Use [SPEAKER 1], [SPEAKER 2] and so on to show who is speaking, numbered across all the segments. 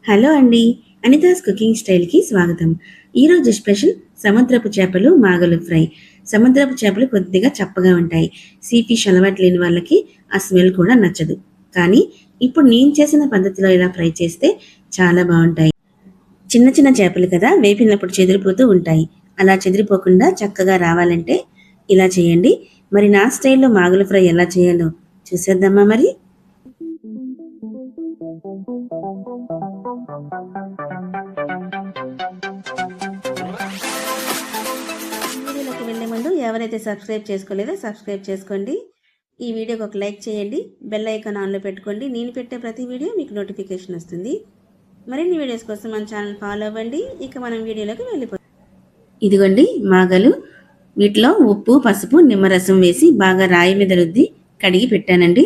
[SPEAKER 1] Hello అండి, Anita's cooking స్టైల్కి స్వాగతం. ఈరోజు స్పెషల్ సముద్రపు చేపలు మాగలు ఫ్రై. సముద్రపు చేపలు కొద్దిగా చప్పగా ఉంటాయి. సీ ఫిష్ అలవాటు లేని వాళ్ళకి ఆ స్మెల్ కూడా నచ్చదు. కానీ ఇప్పుడు నేను చేసిన పద్ధతిలో ఇలా ఫ్రై చేస్తే చాలా బాగుంటాయి. చిన్న చిన్న చేపలు కదా, వేపినప్పుడు చెదిరిపోతూ ఉంటాయి. అలా చెదిరిపోకుండా చక్కగా రావాలంటే ఇలా చేయండి. మరి నా స్టైల్లో మాగలు ఫ్రై ఎలా చేయాలో చూసేద్దామా మరి. వీడియోలోకి వెళ్ళే ముందు ఎవరైతే సబ్స్క్రైబ్ చేసుకోలేదో సబ్స్క్రైబ్ చేసుకోండి. ఈ వీడియోకి ఒక లైక్ చేయండి. బెల్ ఐకాన్ ఆన్లో పెట్టుకోండి. నేను పెట్టే ప్రతి వీడియో మీకు నోటిఫికేషన్ వస్తుంది. మరిన్ని వీడియోస్ కోసం మన ఛానల్ ఫాలో అవ్వండి. ఇక మనం వీడియోలోకి వెళ్ళిపోతాం. ఇదిగోండి మాగలు. వీటిలో ఉప్పు, పసుపు, నిమ్మరసం వేసి బాగా రాయి మీద రుద్ది కడిగి పెట్టానండి.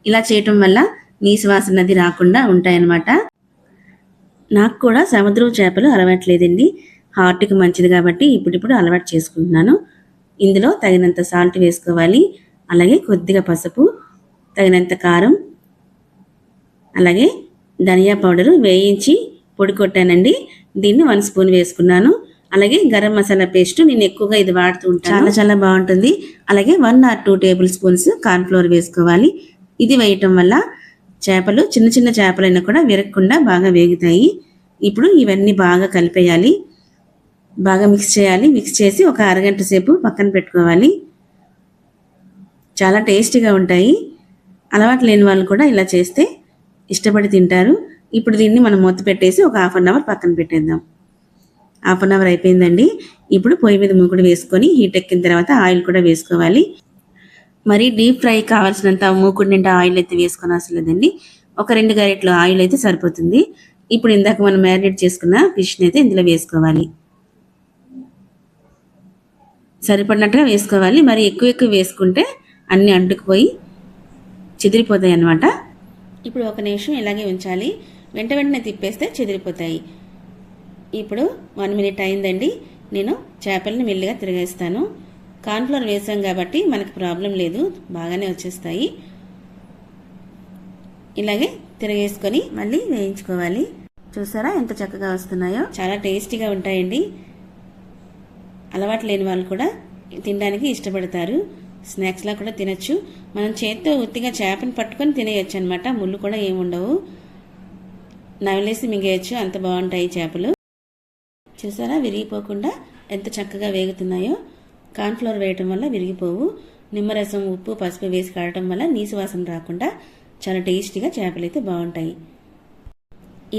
[SPEAKER 1] ఇలా చేయటం వల్ల నీసు వాసనది రాకుండా ఉంటాయన్నమాట. నాకు కూడా సముద్రపు చేపలు అలవాట్లేదండి. హార్ట్కి మంచిది కాబట్టి ఇప్పుడిప్పుడు అలవాటు చేసుకుంటున్నాను. ఇందులో తగినంత సాల్ట్ వేసుకోవాలి. అలాగే కొద్దిగా పసుపు, తగినంత కారం, అలాగే ధనియా పౌడరు వేయించి పొడి కొట్టానండి. దీన్ని 1 స్పూన్ వేసుకున్నాను. అలాగే గరం మసాలా పేస్ట్ నేను ఎక్కువగా ఇది వాడుతూ ఉంటాను. చాలా చాలా బాగుంటుంది. అలాగే 1 or 2 టేబుల్ స్పూన్స్ కార్న్ఫ్లోర్ వేసుకోవాలి. ఇది వేయటం వల్ల చేపలు చిన్న చిన్న చేపలైనా కూడా విరగకుండా బాగా వేగుతాయి. ఇప్పుడు ఇవన్నీ బాగా కలిపేయాలి. బాగా మిక్స్ చేయాలి. మిక్స్ చేసి ఒక అరగంట సేపు పక్కన పెట్టుకోవాలి. చాలా టేస్టీగా ఉంటాయి. అలవాటు లేని వాళ్ళు కూడా ఇలా చేస్తే ఇష్టపడి తింటారు. ఇప్పుడు దీన్ని మనం మూత పెట్టేసి ఒక 1/2 అవర్ పక్కన పెట్టేద్దాం. 1/2 అవర్ అయిపోయిందండి. ఇప్పుడు పొయ్యి మీద మూకుడు వేసుకొని హీట్ ఎక్కిన తర్వాత ఆయిల్ కూడా వేసుకోవాలి. మరి డీప్ ఫ్రై కావాల్సినంత మూకుడు నిండా ఆయిల్ అయితే వేసుకొని అవసరం లేదండి. ఒక 2 గరిటెలు ఆయిల్ అయితే సరిపోతుంది. ఇప్పుడు ఇందాక మనం మ్యారినేట్ చేసుకున్న ఫిష్ని అయితే ఇందులో వేసుకోవాలి. సరిపడినట్టుగా వేసుకోవాలి. మరి ఎక్కువ వేసుకుంటే అన్నీ అంటుకుపోయి చెదిరిపోతాయి అన్నమాట. ఇప్పుడు 1 నిమిషం ఇలాగే ఉంచాలి. వెంటనే తిప్పేస్తే చెదిరిపోతాయి. ఇప్పుడు 1 మినిట్ అయిందండి. నేను చేపల్ని మెల్లిగా తిరిగేస్తాను. కార్న్ఫ్లోర్ వేసాం కాబట్టి మనకు ప్రాబ్లం లేదు, బాగానే వచ్చేస్తాయి. ఇలాగే తిరిగేసుకొని మళ్ళీ వేయించుకోవాలి. చూసారా ఎంత చక్కగా వస్తున్నాయో. చాలా టేస్టీగా ఉంటాయండి. అలవాటు లేని వాళ్ళు కూడా తినడానికి ఇష్టపడతారు. స్నాక్స్లా కూడా తినచ్చు. మనం చేత్తో ఉత్తిగా చేపను పట్టుకొని తినేయచ్చు అనమాట. ముళ్ళు కూడా ఏముండవు. నవలేసి మింగేయచ్చు, అంత బాగుంటాయి చేపలు. చూసారా విరిగిపోకుండా ఎంత చక్కగా వేగుతున్నాయో. కార్న్ఫ్లోర్ వేయటం వల్ల విరిగిపోవు. నిమ్మరసం, ఉప్పు, పసుపు వేసి కడటం వల్ల నీసు వాసన రాకుండా చాలా టేస్టీగా చేపలు అయితే బాగుంటాయి.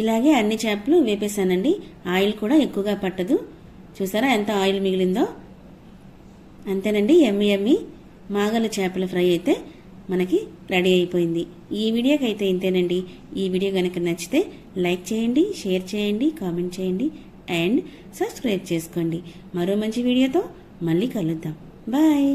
[SPEAKER 1] ఇలాగే అన్ని చేపలు వేపేసానండి. ఆయిల్ కూడా ఎక్కువగా పట్టదు. చూసారా ఎంత ఆయిల్ మిగిలిందో. అంతేనండి, యమ్మీ యమ్మీ మాగలు చేపల ఫ్రై అయితే మనకి రెడీ అయిపోయింది. ఈ వీడియోకి అయితే ఇంతేనండి. ఈ వీడియో కనుక నచ్చితే లైక్ చేయండి, షేర్ చేయండి, కామెంట్ చేయండి అండ్ సబ్స్క్రైబ్ చేసుకోండి. మరో మంచి వీడియోతో మళ్ళీ కలుద్దాం. బాయ్.